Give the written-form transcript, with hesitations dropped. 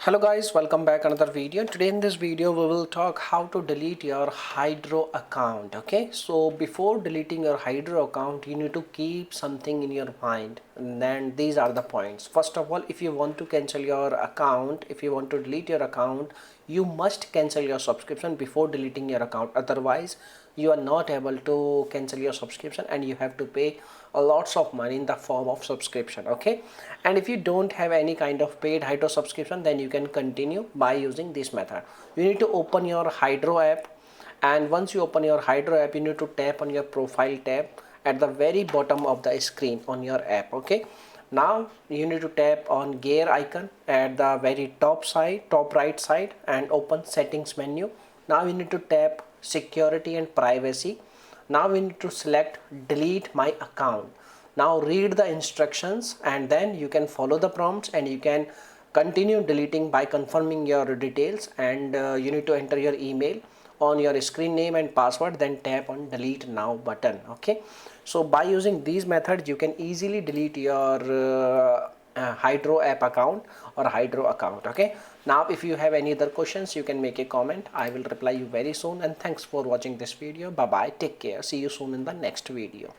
Hello guys, welcome back another video. Today in this video we will talk how to delete your Hydrow account. Okay, so before deleting your Hydrow account you need to keep something in your mind, and then these are the points. First of all, if you want to cancel your account, if you want to delete your account, you must cancel your subscription before deleting your account. Otherwise you are not able to cancel your subscription and you have to pay a lots of money in the form of subscription. Okay, and if you don't have any kind of paid Hydrow subscription, then you can continue by using this method. You need to open your Hydrow app, and once you open your Hydrow app you need to tap on your profile tab at the very bottom of the screen on your app. Okay, now you need to tap on gear icon at the very top right side and open settings menu. Now you need to tap security and privacy. Now we need to select delete my account. Now read the instructions and then you can follow the prompts and you can continue deleting by confirming your details, and you need to enter your email on your screen name and password, then tap on delete now button. Okay, so by using these methods you can easily delete your Hydrow app account or Hydrow account. Okay, now if you have any other questions you can make a comment. I will reply you very soon, and thanks for watching this video. Bye bye, take care, see you soon in the next video.